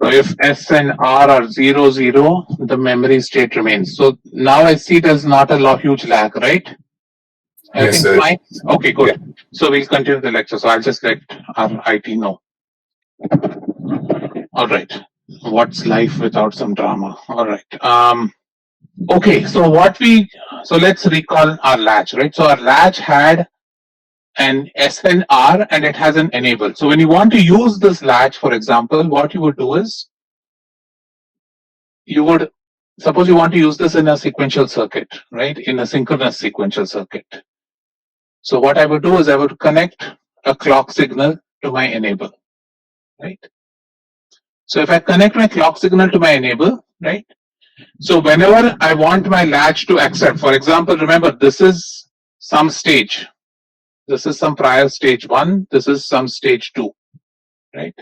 So if S and R are 0, 0, the memory state remains. So now I see there's not a huge lag, right? Yes, Everything's sir. fine? Okay, Yeah. good. So we'll continue the lecture. So I'll just let our IT know. All right. What's life without some drama? All right. Okay, so let's recall our latch, right? So our latch had an SNR and it has an enable. So when you want to use this latch, for example, what you would do is you would suppose you want to use this in a sequential circuit, right? In a synchronous sequential circuit. So what I would do is I would connect a clock signal to my enable, right? So if I connect my clock signal to my enable, right? So whenever I want my latch to accept, for example, remember this is some stage. This is some prior stage 1. This is some stage 2, right?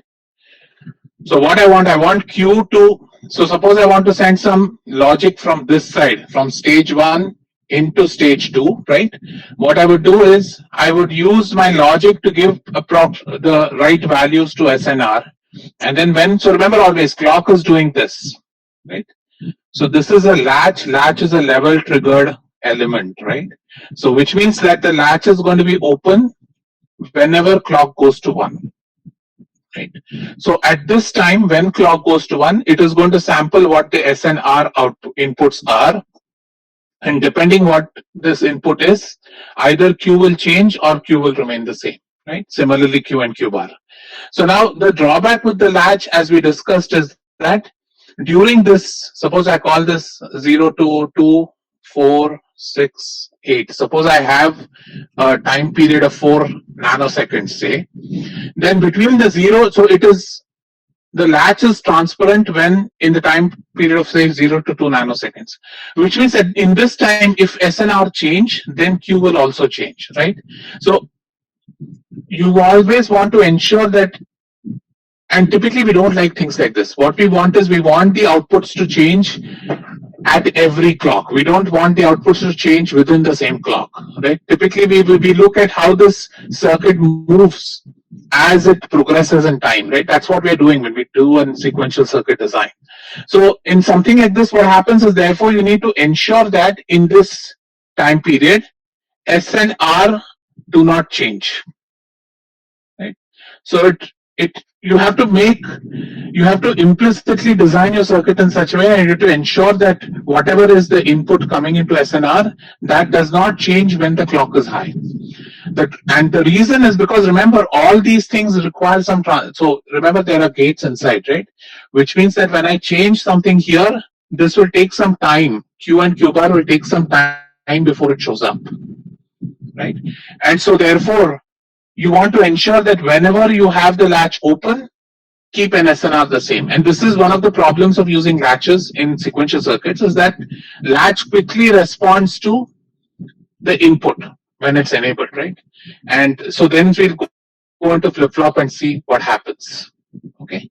So what I want Q to, so suppose I want to send some logic from this side, from stage 1 into stage 2, right? What I would do is I would use my logic to give the right values to SNR. And then so remember always clock is doing this, right? So this is a latch. Latch is a level triggered element, right? So which means that the latch is going to be open whenever clock goes to 1. Right. So at this time, when clock goes to 1, it is going to sample what the S and R inputs are. And depending what this input is, either Q will change or Q will remain the same. Right. Similarly, Q and Q bar. So now the drawback with the latch, as we discussed, is that during this, suppose I call this 0 to 2, 4, 6, 8. Suppose I have a time period of 4 nanoseconds, say. Then between the 0, so it is the latch is transparent when in the time period of say 0 to 2 nanoseconds, which means that in this time, if SNR change, then Q will also change, right? So you always want to ensure that, and typically we don't like things like this. What we want is we want the outputs to change at every clock. We don't want the outputs to change within the same clock, right? Typically we look at how this circuit moves as it progresses in time, right? That's what we're doing when we do a sequential circuit design. So in something like this, what happens is therefore you need to ensure that in this time period, S and R do not change, right? So you have to implicitly design your circuit in such a way, and you have to ensure that whatever is the input coming into SNR, that does not change when the clock is high. And the reason is because remember, all these things require some so remember there are gates inside, right? Which means that when I change something here, this will take some time. Q and Q bar will take some time before it shows up, right? And so therefore you want to ensure that whenever you have the latch open, keep an SNR the same. And this is one of the problems of using latches in sequential circuits, is that latch quickly responds to the input when it's enabled, right? And so then we'll go into flip-flop and see what happens. Okay.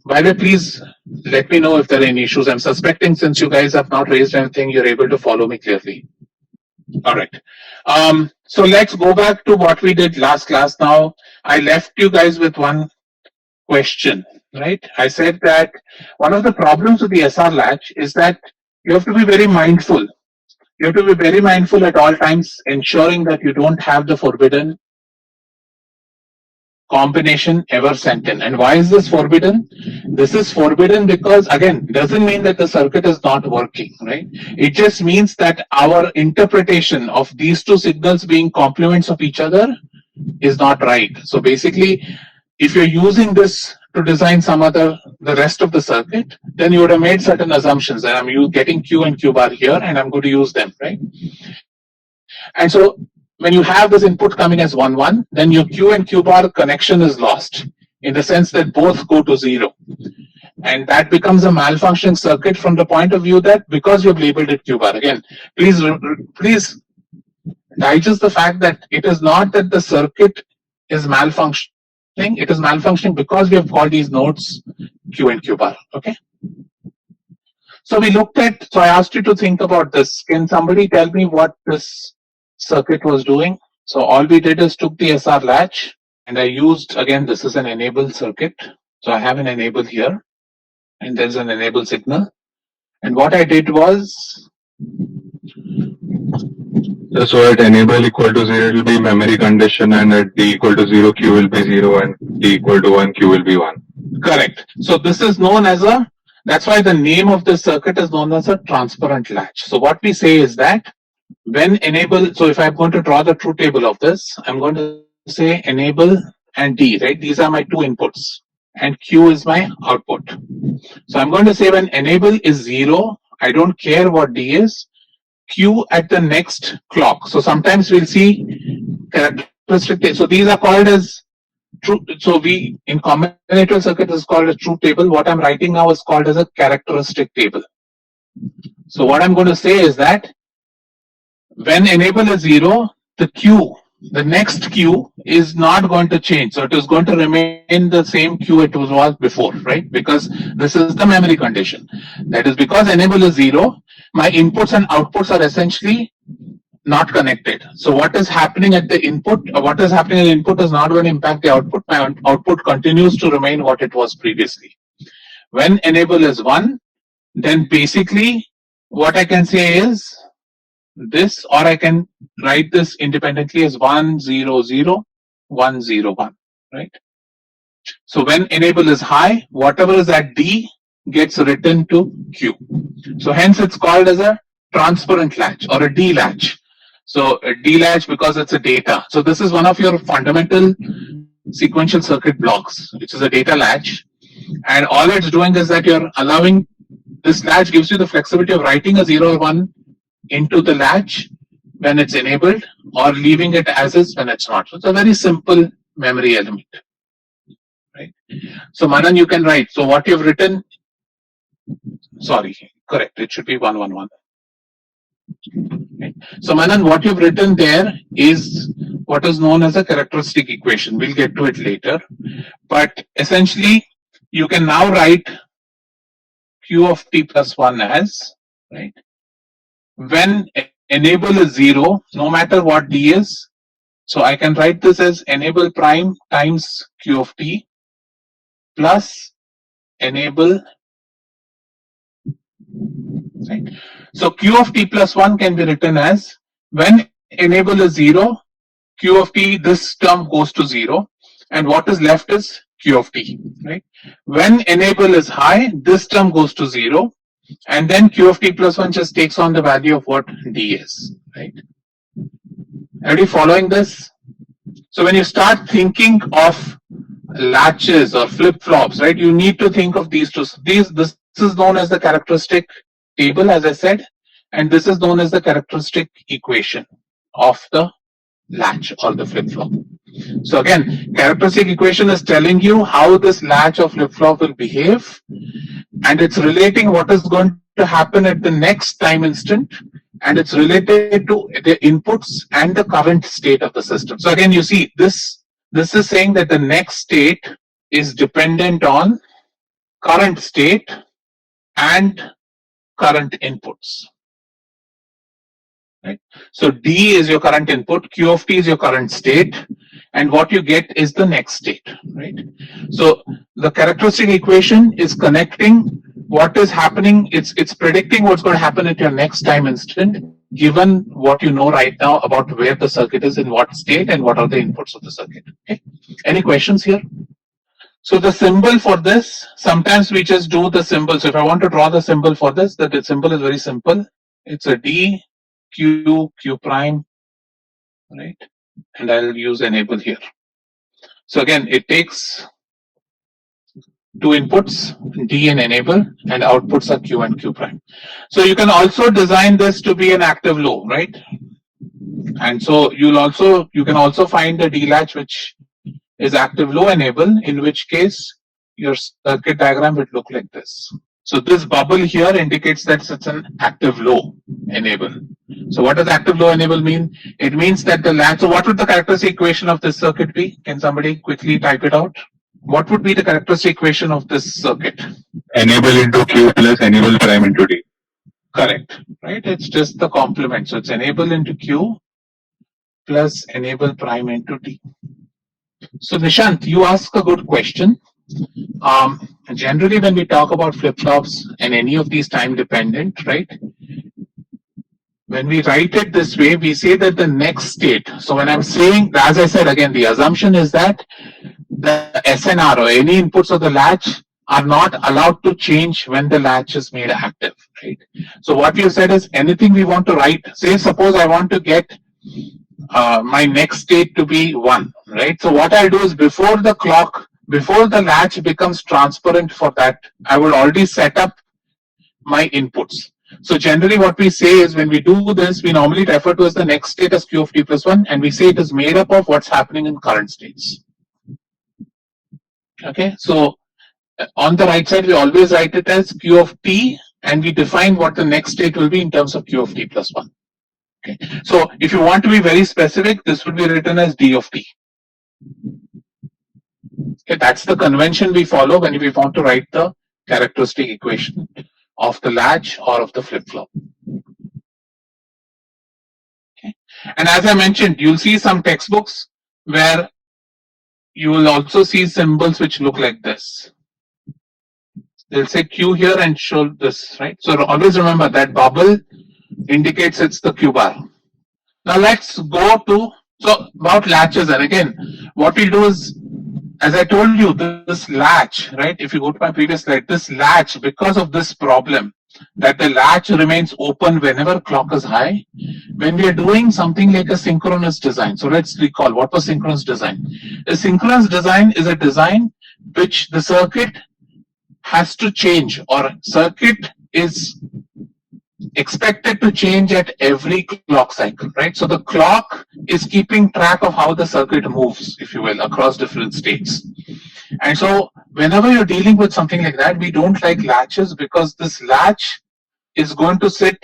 By the way, please let me know if there are any issues. I'm suspecting since you guys have not raised anything, you're able to follow me clearly. All right. So let's go back to what we did last class. Now, I left you guys with one question, right? I said that one of the problems with the SR latch is that you have to be very mindful. You have to be very mindful at all times, ensuring that you don't have the forbidden combination ever sent in. And why is this forbidden? This is forbidden because, again, doesn't mean that the circuit is not working, right? It just means that our interpretation of these two signals being complements of each other is not right. So basically, if you're using this to design the rest of the circuit, then you would have made certain assumptions that I'm getting Q and Q bar here and I'm going to use them, right? And so when you have this input coming as 1, 1, then your Q and Q bar connection is lost in the sense that both go to 0. And that becomes a malfunctioning circuit from the point of view that because you've labeled it Q bar. Again, please digest the fact that it is not that the circuit is malfunctioning, it is malfunctioning because we have called these nodes Q and Q bar. Okay. So I asked you to think about this. Can somebody tell me what this circuit was doing? So all we did is took the SR latch and I used, again, this is an enable circuit. So I have an enable here. and there's an enable signal. And what I did was, So at enable equal to 0 it will be memory condition, and at d equal to 0 q will be 0, and d equal to 1 q will be 1. correct. So this is known as a, that's why the name of this circuit is known as a transparent latch. So what we say is that when enable, so if I'm going to draw the truth table of this, I'm going to say enable and D, right? These are my two inputs, and Q is my output. So I'm going to say when enable is 0, I don't care what D is, Q at the next clock. So sometimes we'll see characteristic. So these are called as true. So we in combinatorial circuit is called a truth table. What I'm writing now is called as a characteristic table. So what I'm going to say is that when enable is 0, the Q, the next Q is not going to change. So it is going to remain the same Q it was before, right? Because this is the memory condition. That is because enable is 0, my inputs and outputs are essentially not connected. So what is happening at the input, what is happening at the input is not going to impact the output. My output continues to remain what it was previously. When enable is 1, then basically what I can say is this, or I can write this independently as 1 0 0 1 0 1, right? So when enable is high, whatever is at D gets written to Q. So hence it's called as a transparent latch or a D latch. So a D latch because it's a data. So this is one of your fundamental sequential circuit blocks, which is a data latch. And all it's doing is that you're allowing, this latch gives you the flexibility of writing a 0 or 1 into the latch when it's enabled, or leaving it as is when it's not. So it's a very simple memory element, right? So Manan, you can write. So what you've written, sorry, correct, it should be 1 1 1. Right? So Manan, what you've written there is what is known as a characteristic equation. We'll get to it later. But essentially, you can now write Q of t plus 1 as, right? When enable is 0, no matter what D is, so I can write this as enable prime times Q of t plus enable, right? So Q of t plus 1 can be written as when enable is 0, Q of t, this term goes to 0, and what is left is Q of t, right? When enable is high, this term goes to 0, and then Q of t plus 1 just takes on the value of what D is, right? Are you following this? So when you start thinking of latches or flip flops, right, you need to think of these two. This is known as the characteristic table, as I said, and this is known as the characteristic equation of the latch or the flip flop. So again, characteristic equation is telling you how this latch or flip flop will behave, and it's relating what is going to happen at the next time instant, and it's related to the inputs and the current state of the system. So again, you see this is saying that the next state is dependent on current state and current inputs. Right? So D is your current input, Q of t is your current state, and what you get is the next state. Right? So the characteristic equation is connecting what is happening. It's predicting what's going to happen at your next time instant, given what you know right now about where the circuit is in what state and what are the inputs of the circuit. Okay? Any questions here? So the symbol for this, sometimes we just do the symbol. So if I want to draw the symbol for this, the symbol is very simple. It's a D, Q, Q prime, right? And I'll use enable here. So again, it takes two inputs, D and enable, and outputs are Q and Q prime. So you can also design this to be an active low, right? And so you can also find a D latch which is active low enable, in which case your circuit diagram would look like this. So this bubble here indicates that it's an active low enable. So what does active low enable mean? It means that the latch, so what would the characteristic equation of this circuit be? Can somebody quickly type it out? What would be the characteristic equation of this circuit? Enable into Q plus enable prime into D. Correct, right? It's just the complement. So it's enable into Q plus enable prime into D. So Nishant, you ask a good question. Generally, when we talk about flip-flops and any of these time dependent, right? When we write it this way, we say that the next state. So when I'm saying, as I said again, the assumption is that the SNR or any inputs of the latch are not allowed to change when the latch is made active, right? So what we have said is anything we want to write, say suppose I want to get my next state to be 1, right? So what I'll do is before the latch becomes transparent for that, I will already set up my inputs. So generally what we say is when we do this, we normally refer to as the next state as Q of t plus 1, and we say it is made up of what's happening in current states. Okay, so on the right side, we always write it as Q of t, and we define what the next state will be in terms of Q of t plus 1. Okay, so if you want to be very specific, this would be written as d of t. Okay, that's the convention we follow when we want to write the characteristic equation of the latch or of the flip-flop. Okay. And as I mentioned, you'll see some textbooks where you will also see symbols which look like this. They'll say Q here and show this, right? So always remember that bubble indicates it's the Q bar. Now let's go to, so about latches, and again, what we'll do is, as I told you, this latch, right? If you go to my previous slide, this latch, because of this problem, that the latch remains open whenever clock is high, when we are doing something like a synchronous design. So let's recall, what was synchronous design? A synchronous design is a design which the circuit has to change, or circuit is expected to change at every clock cycle, right? So the clock is keeping track of how the circuit moves, if you will, across different states. And so whenever you're dealing with something like that, we don't like latches, because this latch is going to sit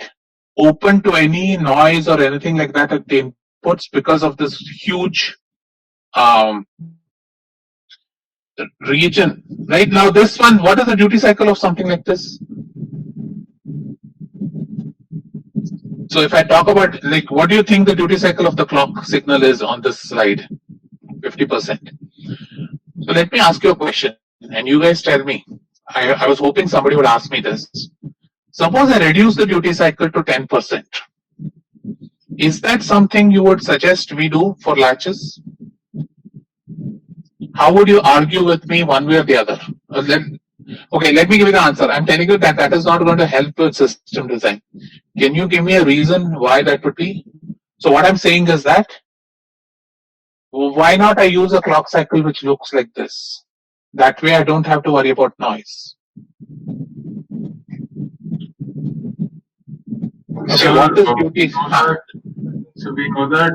open to any noise or anything like that at the inputs because of this huge region. Right now, this one, what is the duty cycle of something like this? So if I talk about, like, what do you think the duty cycle of the clock signal is on this slide? 50%. So let me ask you a question, and you guys tell me. I was hoping somebody would ask me this. Suppose I reduce the duty cycle to 10%. Is that something you would suggest we do for latches? How would you argue with me one way or the other? Okay, let me give you the answer. I'm telling you that that is not going to help with system design. Can you give me a reason why that would be? So what I'm saying is that, why not I use a clock cycle which looks like this? That way I don't have to worry about noise. Okay, So, what is duty? So we know that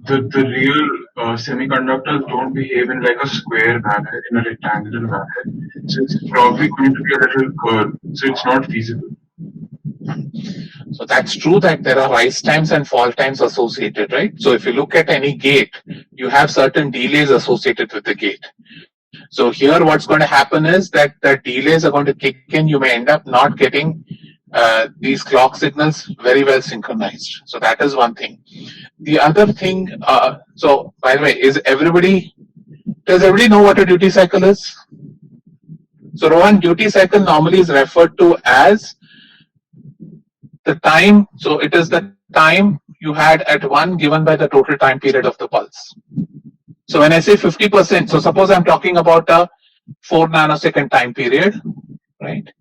the real semiconductors don't behave in like a square manner, in a rectangular manner. So it's probably going to be a little curved. So it's not feasible. So that's true that there are rise times and fall times associated, right? So if you look at any gate, you have certain delays associated with the gate. So here what's going to happen is that the delays are going to kick in. You may end up not getting these clock signals very well synchronized. So that is one thing. The other thing, so by the way, does everybody know what a duty cycle is? So Rohan, duty cycle normally is referred to as the time, so it is the time you had at 1 given by the total time period of the pulse. So when I say 50%, so suppose I'm talking about a 4 nanosecond time period, right?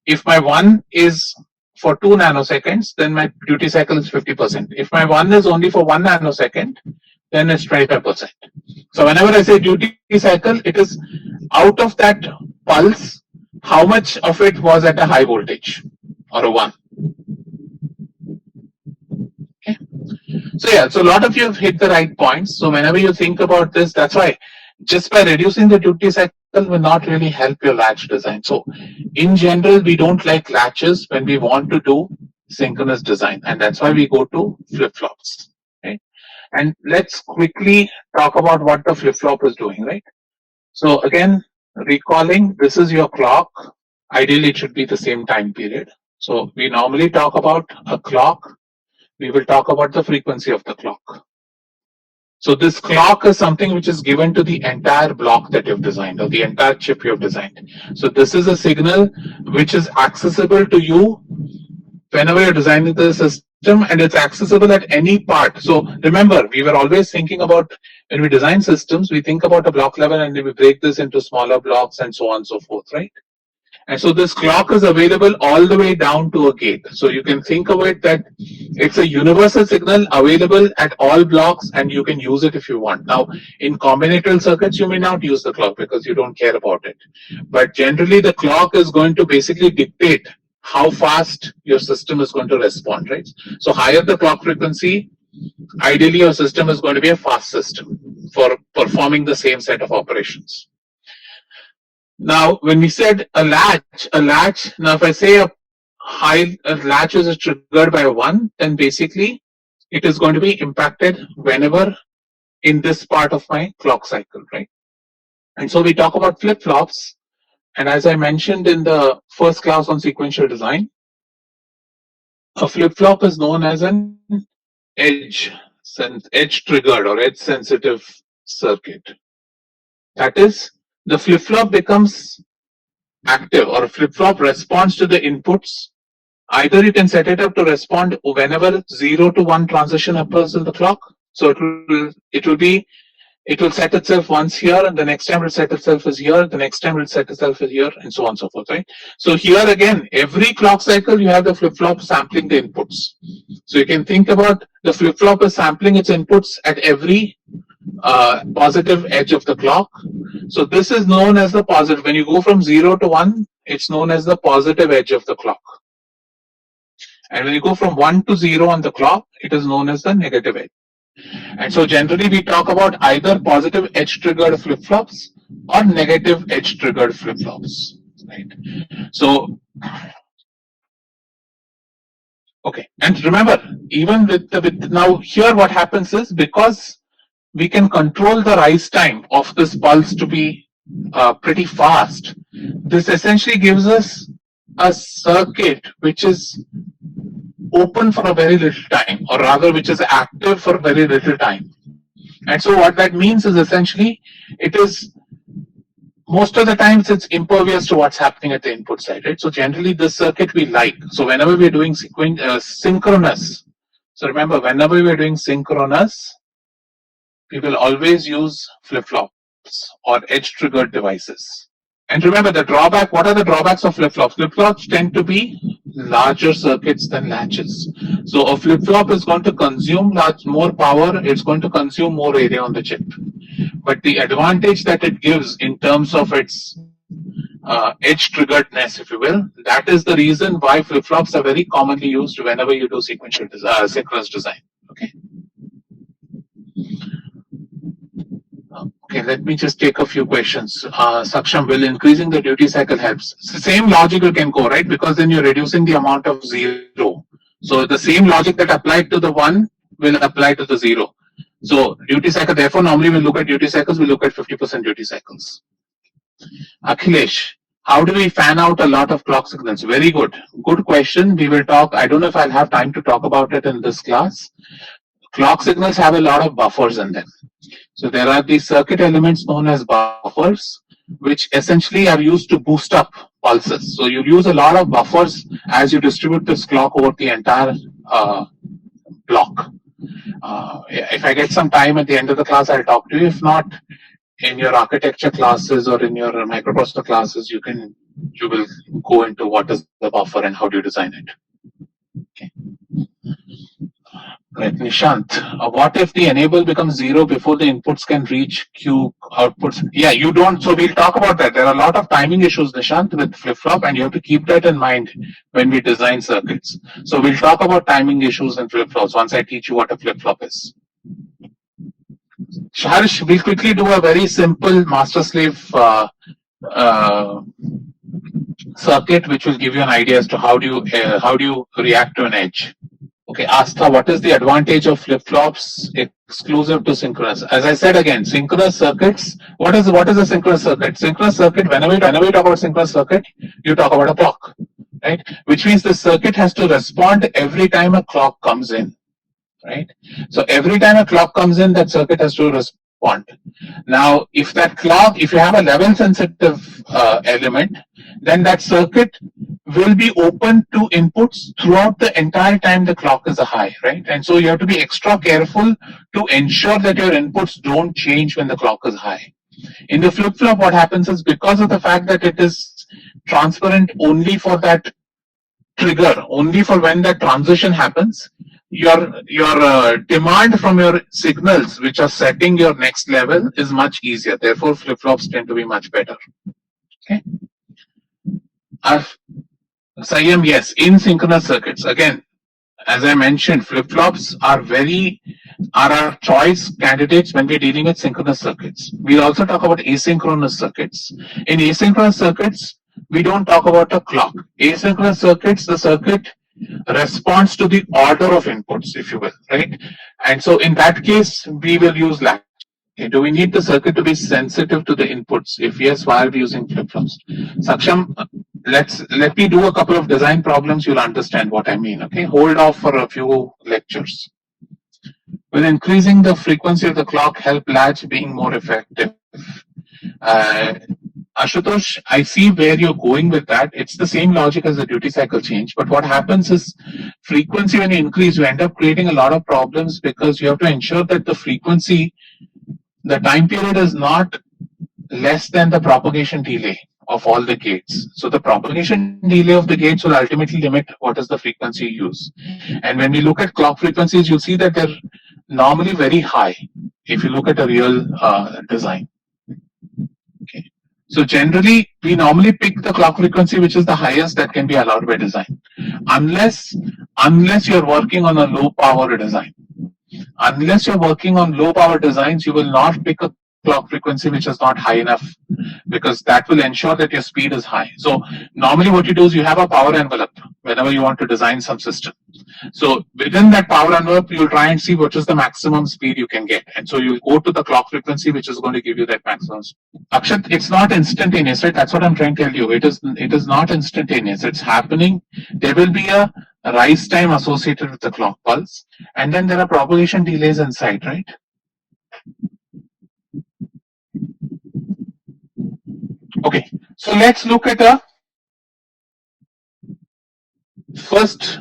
If my 1 is for 2 nanoseconds, then my duty cycle is 50%. If my 1 is only for 1 nanosecond, then it's 25%. So whenever I say duty cycle, it is out of that pulse, how much of it was at a high voltage or a 1. Okay. So yeah, so a lot of you have hit the right points. So whenever you think about this, that's why just by reducing the duty cycle will not really help your latch design. So in general, we don't like latches when we want to do synchronous design, and that's why we go to flip-flops. Right? And let's quickly talk about what the flip-flop is doing, right? So again, recalling, this is your clock. Ideally, it should be the same time period. So we normally talk about a clock. We will talk about the frequency of the clock. So this clock is something which is given to the entire block that you've designed or the entire chip you've designed. So this is a signal which is accessible to you whenever you're designing the system, and it's accessible at any part. So remember, we were always thinking about, when we design systems, we think about a block level and we break this into smaller blocks and so on and so forth, right? And so this clock is available all the way down to a gate. So you can think of it that it's a universal signal available at all blocks, and you can use it if you want. Now, in combinatorial circuits, you may not use the clock because you don't care about it. But generally, the clock is going to basically dictate how fast your system is going to respond, right? So higher the clock frequency, ideally your system is going to be a fast system for performing the same set of operations. Now, when we said a latch, now if I say a latch is triggered by 1, then basically it is going to be impacted whenever in this part of my clock cycle, right? And so we talk about flip-flops, and as I mentioned in the first class on sequential design, a flip-flop is known as an edge triggered or edge sensitive circuit. That is, the flip-flop becomes active, or flip-flop responds to the inputs. Either you can set it up to respond whenever 0 to 1 transition occurs in the clock. So it will set itself once here, and the next time it will set itself as here, the next time it will set itself as here, and so on and so forth, right? So here again, every clock cycle you have the flip-flop sampling the inputs. So you can think about the flip-flop is sampling its inputs at every positive edge of the clock. So this is known as the positive. When you go from 0 to 1, it's known as the positive edge of the clock. And when you go from 1 to 0 on the clock, it is known as the negative edge. And so generally we talk about either positive edge triggered flip-flops or negative edge triggered flip-flops, right? So, okay. And remember, even with now here what happens is, because we can control the rise time of this pulse to be pretty fast, this essentially gives us a circuit which is open for a very little time, or rather which is active for very little time. And so what that means is essentially, it is most of the times it's impervious to what's happening at the input side, right? So generally this circuit we like. So whenever we're doing synchronous, so remember, whenever we're doing synchronous, we will always use flip-flops or edge-triggered devices. And remember the drawback, what are the drawbacks of flip-flops? Flip-flops tend to be larger circuits than latches. So a flip-flop is going to consume more power, it's going to consume more area on the chip. But the advantage that it gives in terms of its edge triggeredness, if you will, that is the reason why flip-flops are very commonly used whenever you do sequential synchronous design. Okay. Okay, let me just take a few questions. Saksham, will increasing the duty cycle helps? It's the same logic you can go, right? Because then you're reducing the amount of 0. So the same logic that applied to the 1 will apply to the 0. So duty cycle, therefore, normally we look at duty cycles, we look at 50% duty cycles. Akhilesh, how do we fan out a lot of clock signals? Very good. Good question. We will talk. I don't know if I'll have time to talk about it in this class. Clock signals have a lot of buffers in them. So there are these circuit elements known as buffers, which essentially are used to boost up pulses. So you use a lot of buffers as you distribute this clock over the entire block. If I get some time at the end of the class, I'll talk to you. If not, in your architecture classes or in your microprocessor classes, you will go into what is the buffer and how do you design it. Okay. Right, Nishant, what if the enable becomes 0 before the inputs can reach Q outputs? Yeah, you don't. So we'll talk about that. There are a lot of timing issues, Nishant, with flip-flop, and you have to keep that in mind when we design circuits. So we'll talk about timing issues in flip-flops once I teach you what a flip-flop is. Harsh, we'll quickly do a very simple master-slave circuit, which will give you an idea as to how do you react to an edge. Okay, Astha, what is the advantage of flip-flops exclusive to synchronous? As I said again, synchronous circuits, what is a synchronous circuit? Synchronous circuit, whenever you talk about synchronous circuit, you talk about a clock, right? Which means the circuit has to respond every time a clock comes in. right? So every time a clock comes in, that circuit has to respond. Now, if that clock, if you have a level sensitive element, then that circuit will be open to inputs throughout the entire time the clock is a high, right? And so you have to be extra careful to ensure that your inputs don't change when the clock is high. In the flip flop, what happens is because of the fact that it is transparent only for that trigger, only for when that transition happens, your demand from your signals which are setting your next level is much easier. Therefore, flip flops tend to be much better. Okay. Our Sayam, yes, in synchronous circuits. Again, as I mentioned, flip flops are our choice candidates when we're dealing with synchronous circuits. We'll also talk about asynchronous circuits. In asynchronous circuits, we don't talk about a clock. Asynchronous circuits, the circuit responds to the order of inputs, if you will, right? And so in that case, we will use latches. Okay, do we need the circuit to be sensitive to the inputs? If yes, why are we using flip-flops? Saksham, let me do a couple of design problems. You'll understand what I mean. Okay, hold off for a few lectures. Will increasing the frequency of the clock help latch being more effective? Uh, Ashutosh, I see where you're going with that. It's the same logic as the duty cycle change. But what happens is frequency, when you increase, you end up creating a lot of problems because you have to ensure that the frequency, the time period is not less than the propagation delay of all the gates. So the propagation delay of the gates will ultimately limit what is the frequency you use. And when we look at clock frequencies, you'll see that they're normally very high if you look at a real design. Okay. So generally, we normally pick the clock frequency which is the highest that can be allowed by design, unless you're working on a low power design. Unless you're working on low power designs, you will not pick a clock frequency which is not high enough, because that will ensure that your speed is high. So normally what you do is you have a power envelope whenever you want to design some system. So within that power envelope, you'll try and see what is the maximum speed you can get. And so you'll go to the clock frequency which is going to give you that maximum speed. Akshat, it's not instantaneous, right? That's what I'm trying to tell you. It is not instantaneous. It's happening. There will be a rise time associated with the clock pulse, and then there are propagation delays inside, right? Okay, so let's look at a first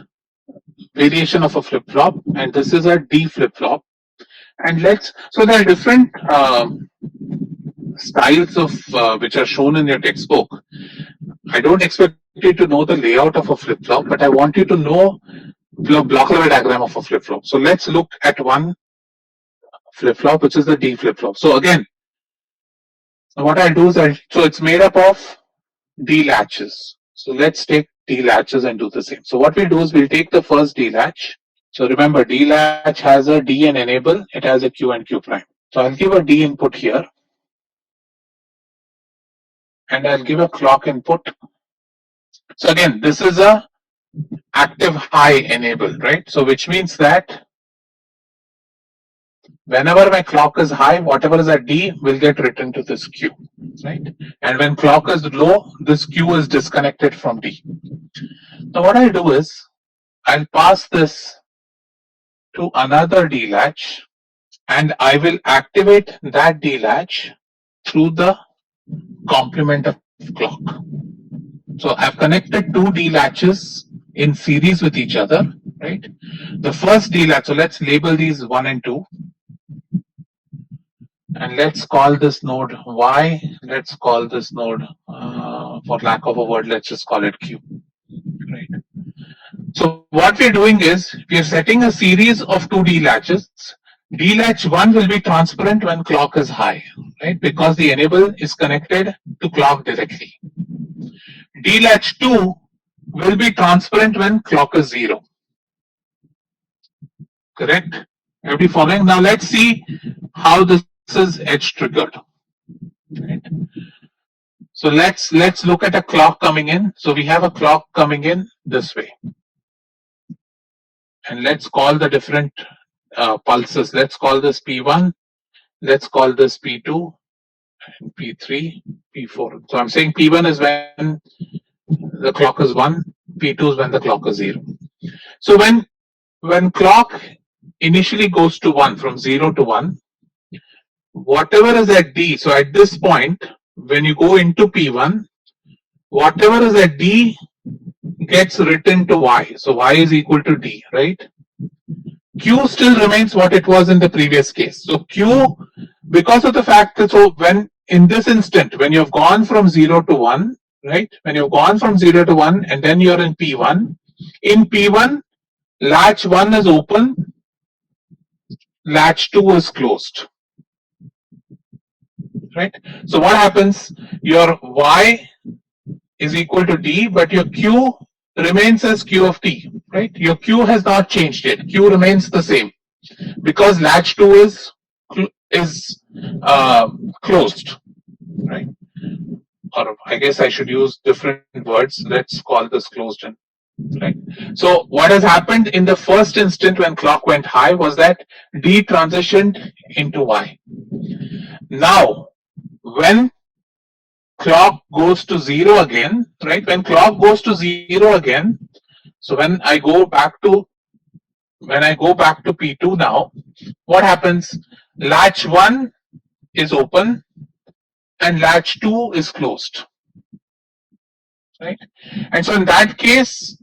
variation of a flip flop, and this is a D flip flop. And so there are different styles of which are shown in your textbook. I don't expect you to know the layout of a flip flop, but I want you to know the block level diagram of a flip flop. So let's look at one flip flop, which is the D flip flop. So again, what I'll do is so it's made up of D latches. So let's take D latches and do the same. So what we'll do is we'll take the first D latch. So remember, D latch has a D and enable, it has a Q and Q prime. So I'll give a D input here, and I'll give a clock input. So again, this is a active high enable, right? So which means that whenever my clock is high, whatever is at D will get written to this Q, right? And when clock is low, this Q is disconnected from D. So what I'll do is I'll pass this to another D latch, and I will activate that D latch through the complement of clock. So I've connected two D latches in series with each other, right? The first D latch, so let's label these 1 and 2. And let's call this node Y. Let's call this node, for lack of a word, let's just call it Q, right? So what we're doing is we're setting a series of two D latches. D latch 1 will be transparent when clock is high, right? Because the enable is connected to clock directly. D latch 2 will be transparent when clock is 0. Correct? Everybody following? Now let's see how this is edge triggered. Right? So let's look at a clock coming in. So we have a clock coming in this way. And let's call the different pulses. Let's call this P1. Let's call this P2, and P3, P4. So I'm saying P1 is when the clock is 1, P2 is when the clock is 0. So when clock initially goes to 1, from 0 to 1, whatever is at D, so at this point, when you go into P1, whatever is at D gets written to Y. So Y is equal to D, right? Q still remains what it was in the previous case. So Q, because of the fact that, so when in this instant, when you've gone from 0 to 1, right? When you've gone from 0 to 1 and then you're in P1, latch 1 is open, latch 2 is closed, right? So what happens? Your Y is equal to D, but your Q remains as Q of T, right? Your Q has not changed yet. Q remains the same because latch 2 is closed, right? Or I guess I should use different words. Let's call this closed in, right? So what has happened in the first instant when clock went high was that D transitioned into Y. Now, when clock goes to 0 again, right? When clock goes to 0 again, so when I go back to P2 now, what happens? Latch 1 is open and latch 2 is closed, right? And so in that case,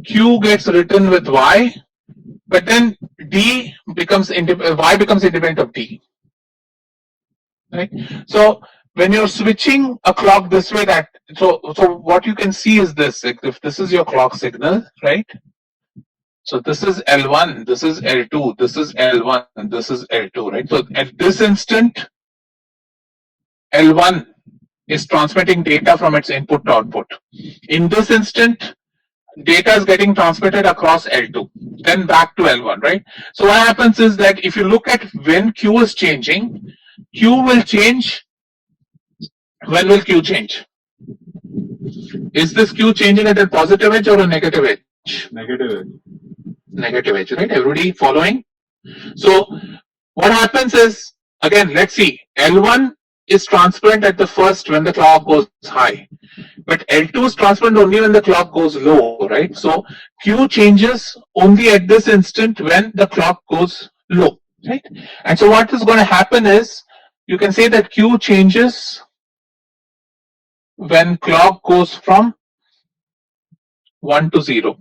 Q gets written with Y, but then Y becomes independent of D, right? So when you're switching a clock this way, so what you can see is this. If this is your clock signal, right? So this is L1, this is L2, this is L1, this is L2, right? So at this instant, L1 is transmitting data from its input to output. In this instant, data is getting transmitted across L2, then back to L1, right? So what happens is that if you look at when Q is changing, Q will change. When will Q change? Is this Q changing at a positive edge or a negative edge? Negative edge. Negative edge, right? Everybody following? So what happens is, again, let's see, L1 is transparent at the first when the clock goes high, but L2 is transparent only when the clock goes low, right? So Q changes only at this instant when the clock goes low, right? And so what is going to happen is, you can say that Q changes when clock goes from 1 to 0.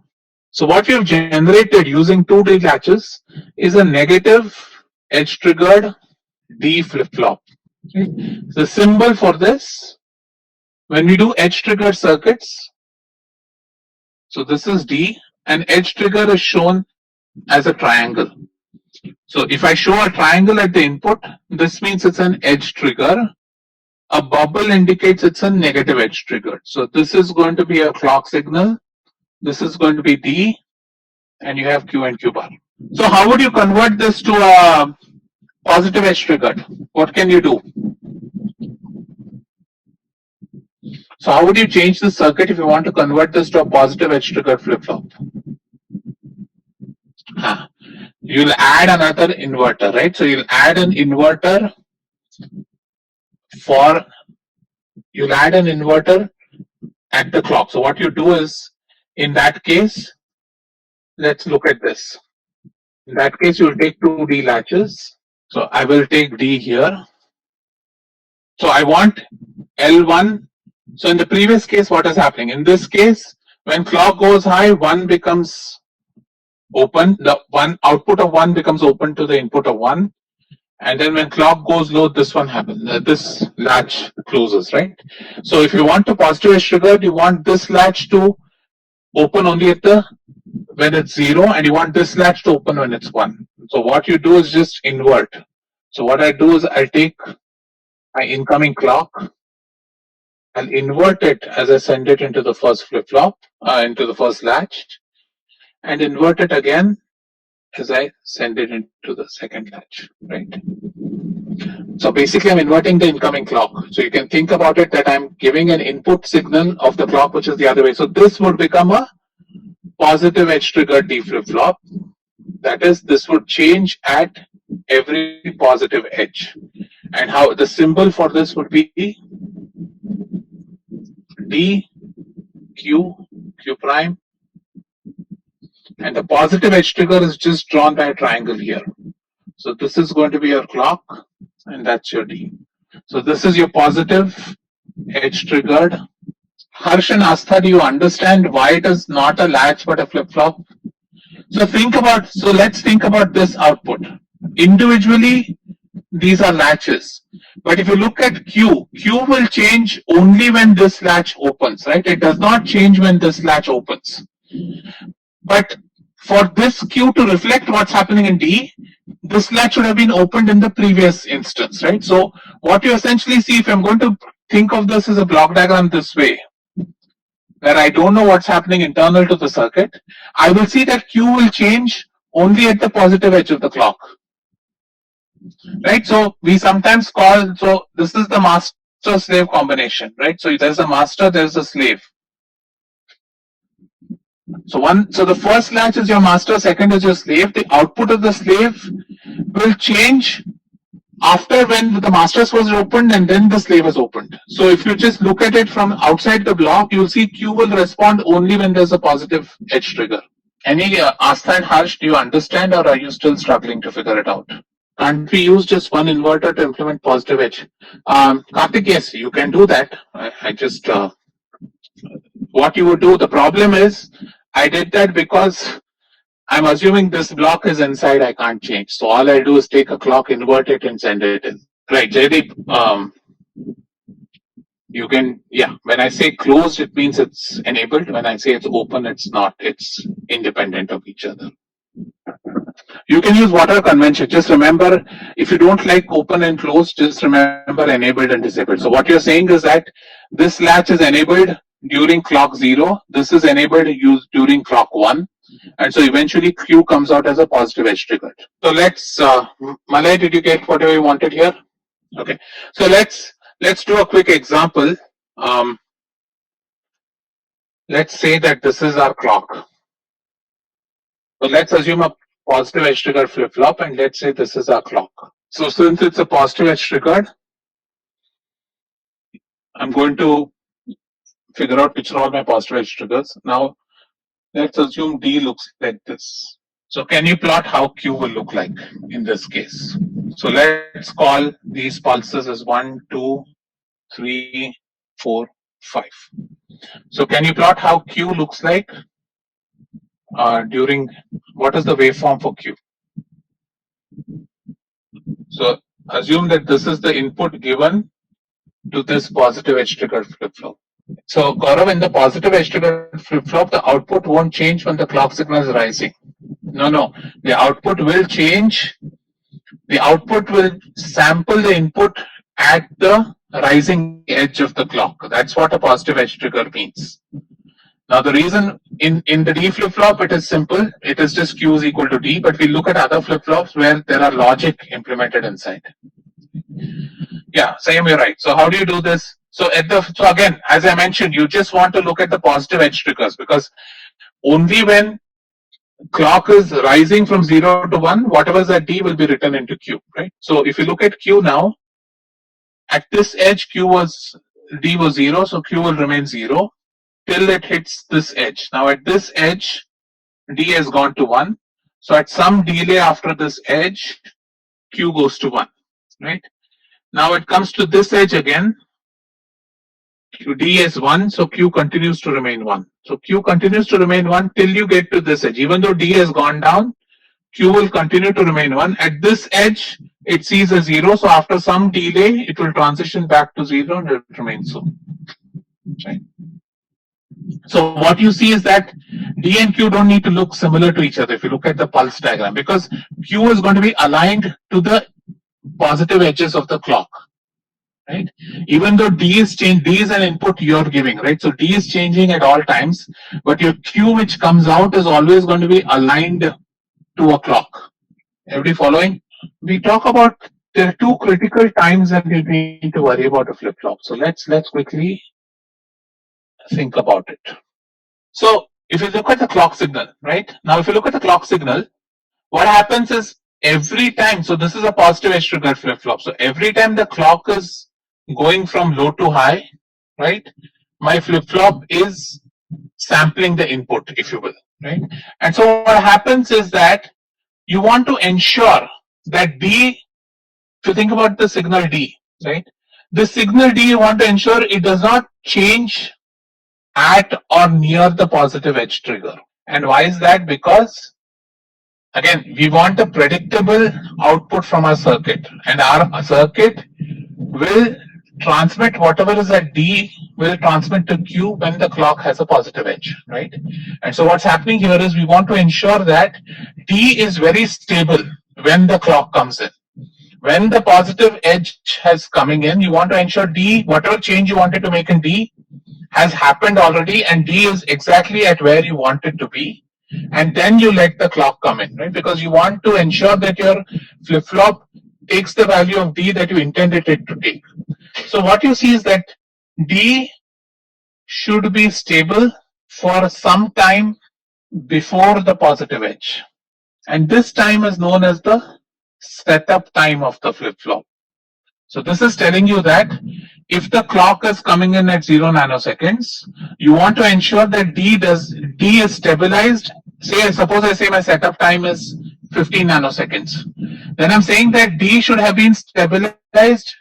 So what we have generated using 2D latches is a negative edge triggered D flip-flop. The symbol for this, when we do edge triggered circuits, so this is D, and edge trigger is shown as a triangle. So if I show a triangle at the input, this means it's an edge trigger. A bubble indicates it's a negative edge trigger. So this is going to be a clock signal. This is going to be D, and you have Q and Q bar. So how would you convert this to a positive edge triggered? What can you do? So how would you change the circuit if you want to convert this to a positive edge triggered flip-flop? You'll add another inverter, right? So you'll add an inverter at the clock. So what you do is, in that case, let's look at this. In that case, you'll take 2D latches. So I will take D here. So I want L1. So in the previous case, what is happening? In this case, when clock goes high, 1 becomes open. The one output of 1 becomes open to the input of 1. And then when clock goes low, this one happens. This latch closes, right? So if you want to positive edge triggered, you want this latch to open only when it's 0, and you want this latch to open when it's 1. So what you do is just invert. So what I do is I'll take my incoming clock, I'll invert it as I send it into the first flip-flop, into the first latch, and invert it again as I send it into the second latch, right? So basically I'm inverting the incoming clock. So you can think about it that I'm giving an input signal of the clock which is the other way. So this would become a positive edge triggered D flip-flop. That is, this would change at every positive edge. And how the symbol for this would be D, Q, Q prime, And the positive edge trigger is just drawn by a triangle here. So this is going to be your clock, and that's your D. So this is your positive edge triggered. Harsh and Astha, do you understand why it is not a latch but a flip-flop? So let's think about this output. Individually, these are latches. But if you look at Q, Q will change only when this latch opens, right? It does not change when this latch opens. But for this Q to reflect what's happening in D, this latch should have been opened in the previous instance, right? So what you essentially see, if I'm going to think of this as a block diagram this way, where I don't know what's happening internal to the circuit, I will see that Q will change only at the positive edge of the clock. Right? So we sometimes call, so this is the master slave combination, right? So there's a master, there's a slave. So the first latch is your master, second is your slave. The output of the slave will change after when the master's was opened and then the slave is opened. So if you just look at it from outside the block, you'll see Q will respond only when there's a positive edge trigger. Any Astha and Harsh, do you understand, or are you still struggling to figure it out? Can't we use just one inverter to implement positive edge? Karthik, yes, you can do that. I just what you would do. The problem is, I did that because I'm assuming this block is inside. I can't change. So all I do is take a clock, invert it, and send it in. Right, Jaydeep. You can, yeah. When I say closed, it means it's enabled. When I say it's open, it's not. It's independent of each other. You can use whatever convention. Just remember, if you don't like open and closed, just remember enabled and disabled. So what you're saying is that this latch is enabled during clock 0. This is enabled used during clock 1. And so eventually Q comes out as a positive edge triggered. So let's, Malay, did you get whatever you wanted here? Okay. So let's do a quick example. Let's say that this is our clock. So let's assume a positive edge trigger flip flop, and let's say this is our clock. So since it's a positive edge triggered, I'm going to figure out which are all my positive edge triggers. Now let's assume D looks like this. So can you plot how Q will look like in this case? So let's call these pulses as 1, 2, 3, 4, 5. So can you plot how Q looks like during, what is the waveform for Q? So assume that this is the input given to this positive edge triggered flip flop. So Gaurav, in the positive edge triggered flip flop, the output won't change when the clock signal is rising. No, the output will change. The output will sample the input at the rising edge of the clock. That's what a positive edge trigger means. Now the reason in the D flip flop, it is simple. It is just Q is equal to D, but we look at other flip flops where there are logic implemented inside. Yeah, Sayam, you're right. So how do you do this? So again, as I mentioned, you just want to look at the positive edge triggers, because only when clock is rising from 0 to 1, whatever is at D will be written into Q, right? So if you look at Q now, at this edge, D was 0, so Q will remain 0 till it hits this edge. Now at this edge, D has gone to 1. So at some delay after this edge, Q goes to 1, right? Now it comes to this edge again. D is 1, so Q continues to remain 1. So Q continues to remain 1 till you get to this edge. Even though D has gone down, Q will continue to remain 1. At this edge, it sees a 0, so after some delay, it will transition back to 0 and it remains so. Right? So what you see is that D and Q don't need to look similar to each other if you look at the pulse diagram, because Q is going to be aligned to the positive edges of the clock. Right? Even though D is an input you're giving, right? So D is changing at all times, but your Q which comes out is always going to be aligned to a clock. Everybody following? We talk about, there are two critical times that you need to worry about a flip flop. So let's quickly think about it. So if you look at the clock signal, right? Now if you look at the clock signal, what happens is every time, so this is a positive edge trigger flip flop. So every time the clock is going from low to high, right? My flip flop is sampling the input, if you will, right? And so what happens is that you want to ensure that D, if you think about the signal D, right? The signal D, you want to ensure it does not change at or near the positive edge trigger. And why is that? Because again, we want a predictable output from our circuit, and our circuit will transmit whatever is at D will transmit to Q when the clock has a positive edge, right? And so what's happening here is we want to ensure that D is very stable when the clock comes in. When the positive edge has coming in, you want to ensure D, whatever change you wanted to make in D has happened already, and D is exactly at where you want it to be. And then you let the clock come in, right? Because you want to ensure that your flip-flop takes the value of D that you intended it to take. So what you see is that D should be stable for some time before the positive edge. And this time is known as the setup time of the flip-flop. So this is telling you that if the clock is coming in at 0 nanoseconds, you want to ensure that D is stabilized. Suppose I say my setup time is 15 nanoseconds. Then I'm saying that D should have been stabilized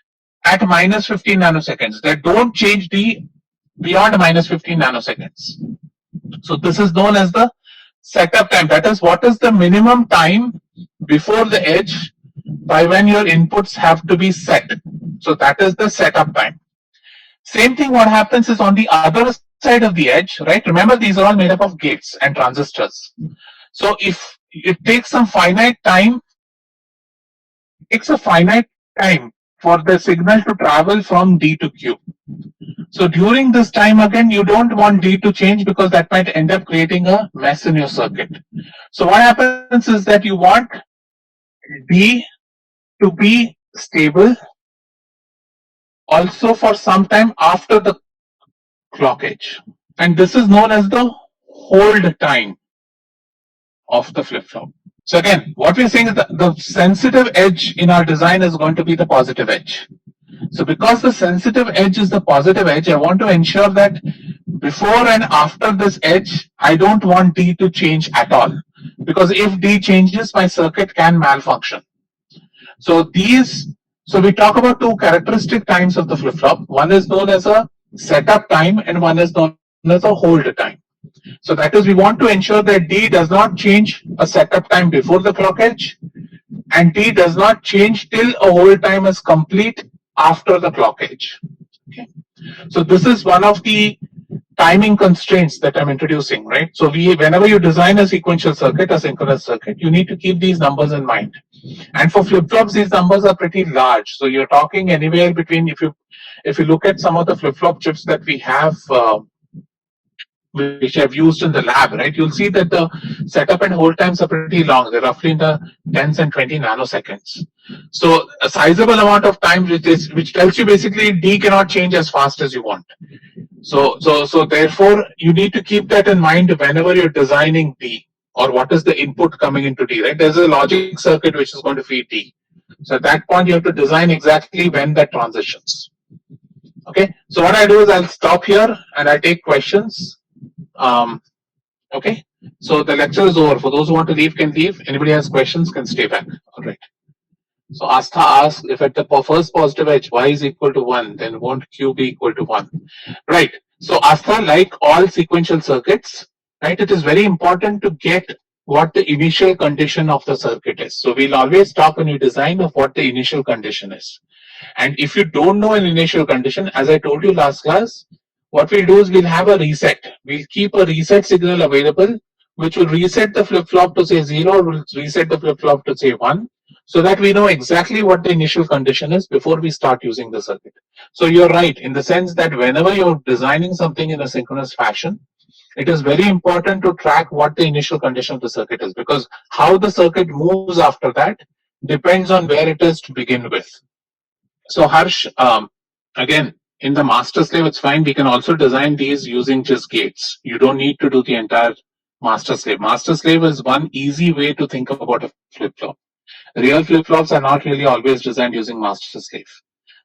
at minus 15 nanoseconds. That don't change D beyond minus 15 nanoseconds. So this is known as the setup time. That is, what is the minimum time before the edge by when your inputs have to be set. So that is the setup time. Same thing, what happens is on the other side of the edge, right? Remember, these are all made up of gates and transistors. So if it takes some finite time, takes a finite time for the signal to travel from D to Q. So during this time, again, you don't want D to change because that might end up creating a mess in your circuit. So what happens is that you want D to be stable also for some time after the clock edge. And this is known as the hold time of the flip-flop. So again, what we're saying is that the sensitive edge in our design is going to be the positive edge. So because the sensitive edge is the positive edge, I want to ensure that before and after this edge, I don't want D to change at all. Because if D changes, my circuit can malfunction. So we talk about two characteristic times of the flip-flop. One is known as a setup time and one is known as a hold time. So that is, we want to ensure that D does not change a setup time before the clock edge, and D does not change till a hold time is complete after the clock edge. Okay. So this is one of the timing constraints that I'm introducing, right? So whenever you design a sequential circuit, a synchronous circuit, you need to keep these numbers in mind. And for flip-flops, these numbers are pretty large. So you're talking anywhere between, if you look at some of the flip-flop chips that we have, which I've used in the lab, right? You'll see that the setup and hold times are pretty long. They're roughly in the 10s and 20 nanoseconds. So a sizable amount of time, which tells you basically D cannot change as fast as you want. So therefore, you need to keep that in mind whenever you're designing D, or what is the input coming into D, right? There's a logic circuit which is going to feed D. So at that point, you have to design exactly when that transitions. Okay. So what I do is I'll stop here and I take questions. Okay. So the lecture is over. For those who want to leave, can leave. Anybody has questions can stay back. All right. So Astha asks, if at the first positive edge y is equal to 1, then won't Q be equal to 1? Right. So Astha, like all sequential circuits, right, it is very important to get what the initial condition of the circuit is. So we'll always talk when you design of what the initial condition is. And if you don't know an initial condition, as I told you last class, what we'll do is we'll have a reset. We'll keep a reset signal available, which will reset the flip-flop to say 0, or will reset the flip-flop to say 1, so that we know exactly what the initial condition is before we start using the circuit. So you're right in the sense that whenever you're designing something in a synchronous fashion, it is very important to track what the initial condition of the circuit is, because how the circuit moves after that depends on where it is to begin with. So Harsh, again, in the master slave, it's fine. We can also design these using just gates. You don't need to do the entire master slave. Master slave is one easy way to think about a flip-flop. Real flip-flops are not really always designed using master slave.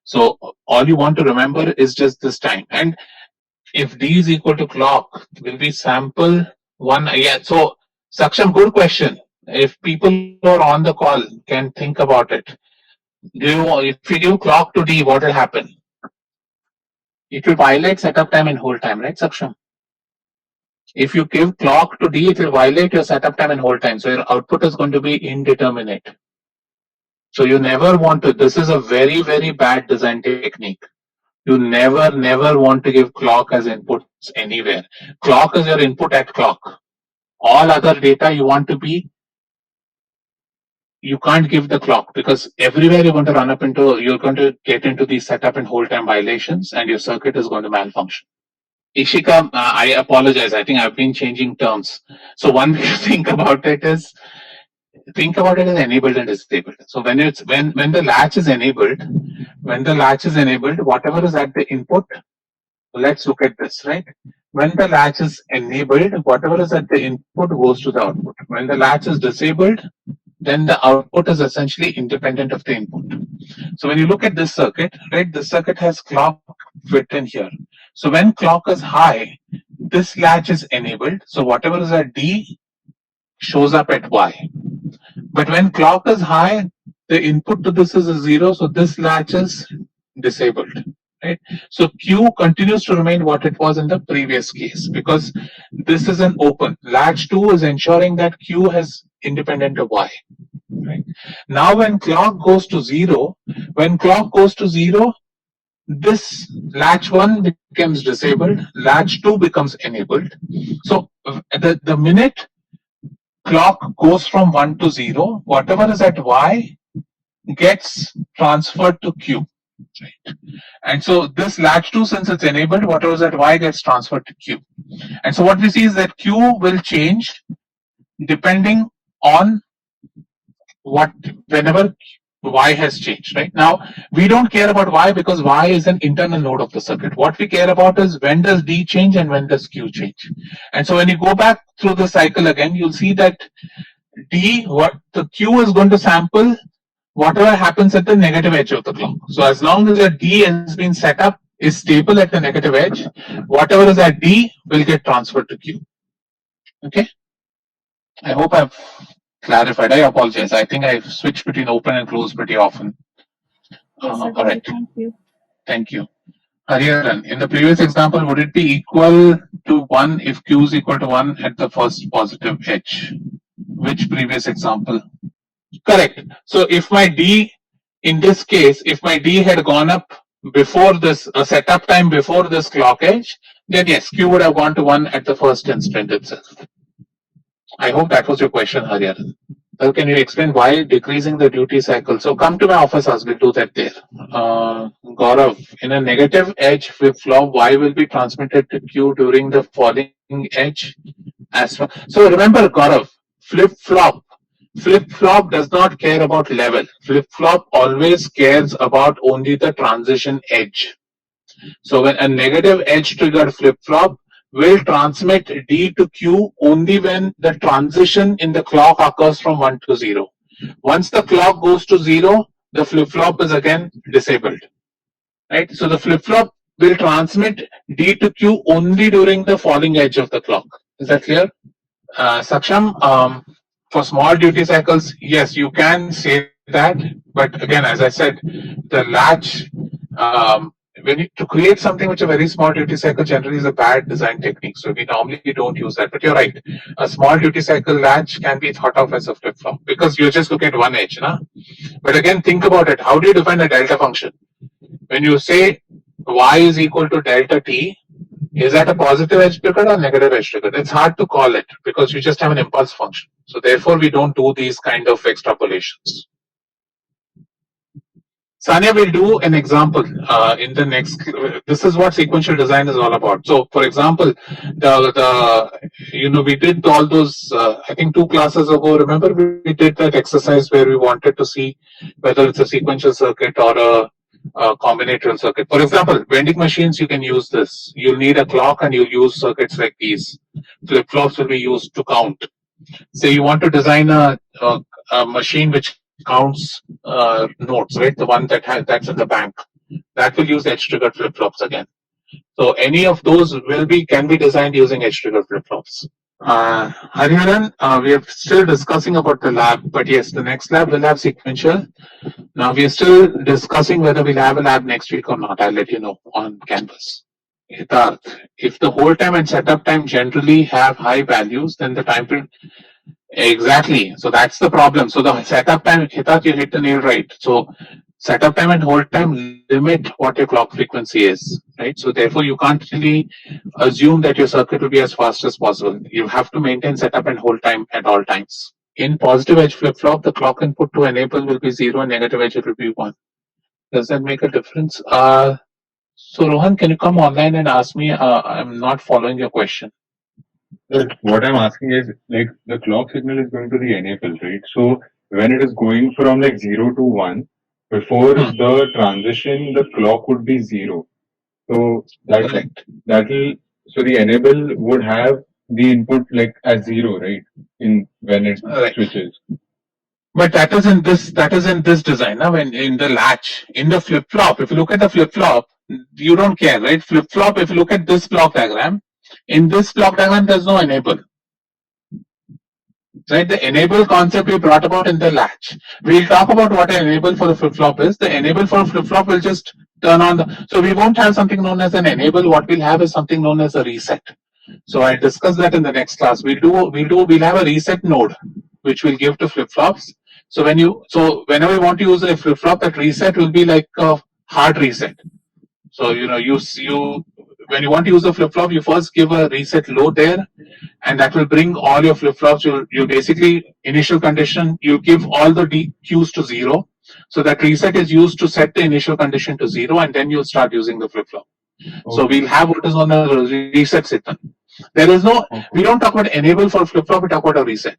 So all you want to remember is just this time. And if D is equal to clock, will we sample one? Yeah. So, Saksham, good question. If people who are on the call can think about it, if you give clock to D, what will happen? It will violate setup time and hold time, right, Saksham? If you give clock to D, it will violate your setup time and hold time. So your output is going to be indeterminate. So you never want to. This is a very, very bad design technique. You never want to give clock as inputs anywhere. Clock is your input at clock. All other data you want to be, you can't give the clock because everywhere you're going to get into these setup and hold time violations and your circuit is going to malfunction. Ishika, I apologize. I think I've been changing terms. So one way to think about it is think about it as enabled and disabled. So when the latch is enabled, whatever is at the input, let's look at this, right? When the latch is enabled, whatever is at the input goes to the output. When the latch is disabled, then the output is essentially independent of the input. So when you look at this circuit, right, this circuit has clock written here. So when clock is high, this latch is enabled. So whatever is at D shows up at Y. But when clock is high, the input to this is a 0, so this latch is disabled. Right? So Q continues to remain what it was in the previous case because this is an open. Latch 2 is ensuring that Q has independent of Y. Right? Now when clock goes to 0, this latch 1 becomes disabled, latch 2 becomes enabled. So the minute clock goes from 1 to 0, whatever is at Y gets transferred to Q. Right? And so this latch 2, since it's enabled, whatever is at Y gets transferred to Q. And so what we see is that Q will change depending on whenever Y has changed, right? Now, we don't care about Y because Y is an internal node of the circuit. What we care about is when does D change and when does Q change. And so when you go back through the cycle again, you'll see that the Q is going to sample whatever happens at the negative edge of the clock. So as long as the D has been set up, is stable at the negative edge, whatever is at D will get transferred to Q. Okay? I hope I've clarified. I apologize. I think I've switched between open and closed pretty often. Yes, sir. All right. Thank you. Thank you. Hariharan, in the previous example, would it be equal to 1 if Q is equal to 1 at the first positive edge? Which previous example? Correct. So if my D, in this case, if my D had gone up before this, a setup time before this clock edge, then yes, Q would have gone to 1 at the first instant itself. I hope that was your question, Hariharan. Well, can you explain why decreasing the duty cycle? So come to my office, we'll do that there. Gaurav, in a negative edge flip flop, Y will be transmitted to Q during the falling edge. So remember, Gaurav, flip flop does not care about level. Flip flop always cares about only the transition edge. So when a negative edge triggered flip flop will transmit D to Q only when the transition in the clock occurs from 1 to 0. Once the clock goes to 0, the flip flop is again disabled. Right? So the flip flop will transmit D to Q only during the falling edge of the clock. Is that clear? Saksham, for small duty cycles, yes, you can say that. But again, as I said, the latch, to create something which a very small duty cycle generally is a bad design technique. So we normally don't use that. But you're right. A small duty cycle latch can be thought of as a flip flop because you just look at one edge. Na? But again, think about it. How do you define a delta function? When you say Y is equal to delta T, is that a positive edge trigger or negative edge trigger? It's hard to call it because you just have an impulse function. So therefore, we don't do these kind of extrapolations. Sanya will do an example in the next. This is what sequential design is all about. So, for example, we did all those. I think 2 classes ago. Remember, we did that exercise where we wanted to see whether it's a sequential circuit or a combinatorial circuit. For example, vending machines, you can use this. You'll need a clock and you'll use circuits like these. Flip flops will be used to count. Say you want to design a machine which counts notes, right? The one that's in the bank. That will use edge triggered flip flops again. So any of those can be designed using edge trigger flip flops. Hariharan, we are still discussing about the lab, but yes, the next lab will have sequential. Now we are still discussing whether we'll have a lab next week or not. I'll let you know on Canvas. Hitarth, if the hold time and setup time generally have high values, then the time period exactly. So that's the problem. So the setup time, Hitarth, you hit the nail right. So setup time and hold time limit what your clock frequency is, right? So therefore, you can't really assume that your circuit will be as fast as possible. You have to maintain setup and hold time at all times. In positive edge flip flop, the clock input to enable will be 0 and negative edge it will be 1. Does that make a difference? So Rohan, can you come online and ask me? I'm not following your question. What I'm asking is like the clock signal is going to the enable, right? So when it is going from like 0 to 1, before the transition, the clock would be 0. So Correct. that'll so the enable would have the input like as 0, right? In when it Right. switches. But that is in this design. Now, when in the latch, in the flip flop, if you look at the flip flop, you don't care, right? Flip flop. If you look at this block diagram, in this block diagram, there's no enable. Right, the enable concept we brought about in the latch. We'll talk about what an enable for the flip flop is. The enable for a flip flop will just turn on the. So we won't have something known as an enable. What we'll have is something known as a reset. So I discuss that in the next class. We'll have a reset node, which we'll give to flip flops. So whenever you want to use a flip flop, that reset will be like a hard reset. So you when you want to use a flip flop, you first give a reset low there, and that will bring all your flip flops. You basically initial condition. You give all the Qs to 0. So that reset is used to set the initial condition to 0, and then you'll start using the flip flop. So we'll have what is known as a reset signal. There is no. We don't talk about enable for flip flop. We talk about a reset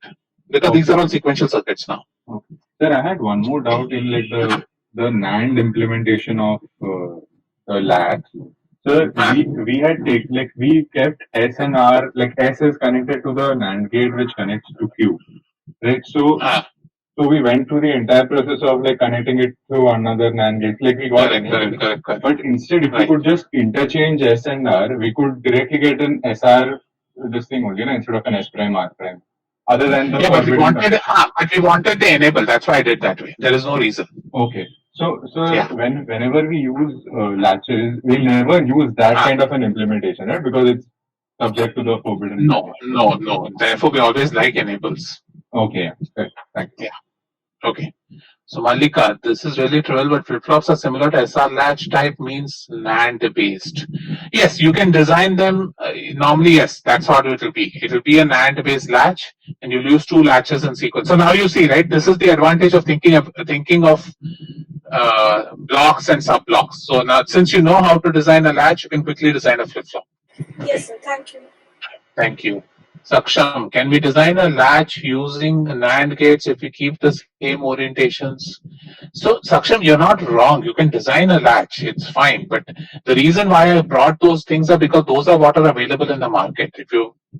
because these are all sequential circuits now. Okay. Sir, I had one more doubt in like the NAND implementation of Latch. So we had take like we kept S and R, like S is connected to the NAND gate which connects to Q, right? So we went through the entire process of like connecting it to another NAND gate, like we got enabled. But instead, if we could just interchange S and R, we could directly get an SR this thing only, instead of an S prime R prime. Other than the forbidden condition. But we wanted the enable. That's why I did that way. There is no reason. Okay. So whenever we use latches, we'll never use that kind of an implementation, right? Because it's subject to the forbidden. No. Therefore, we always like enables. Okay. Thank you. Yeah. Okay. So Malika, this is really trivial, but flip flops are similar to SR latch type means NAND based. Yes, you can design them. Normally, yes, that's how it will be. It will be a NAND based latch, and you'll use two latches in sequence. So now you see, right? This is the advantage of thinking of blocks and sub blocks. So now, since you know how to design a latch, you can quickly design a flip flop. Yes, sir. Thank you. Thank you. Saksham, can we design a latch using NAND gates if we keep the same orientations? So, Saksham, you're not wrong. You can design a latch, it's fine. But the reason why I brought those things are because those are what are available in the market.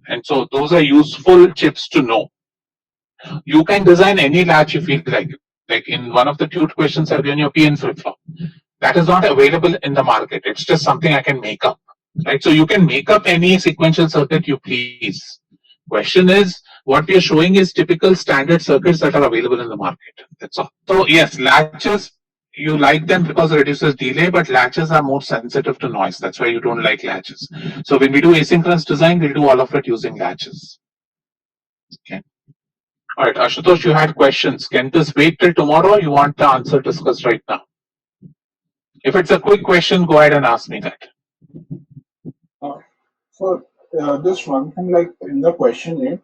And so those are useful chips to know. You can design any latch you feel like. Like in one of the tute questions I've given you, PN flip flop. That is not available in the market. It's just something I can make up. Right? So you can make up any sequential circuit you please. Question is, what we are showing is typical standard circuits that are available in the market. That's all. So yes, latches, you like them because it reduces delay, but latches are more sensitive to noise. That's why you don't like latches. So when we do asynchronous design, we'll do all of it using latches. Okay. All right, Ashutosh, you had questions. Can this wait till tomorrow? Or you want the answer discussed right now? If it's a quick question, go ahead and ask me that. So just one thing, like in the question 8,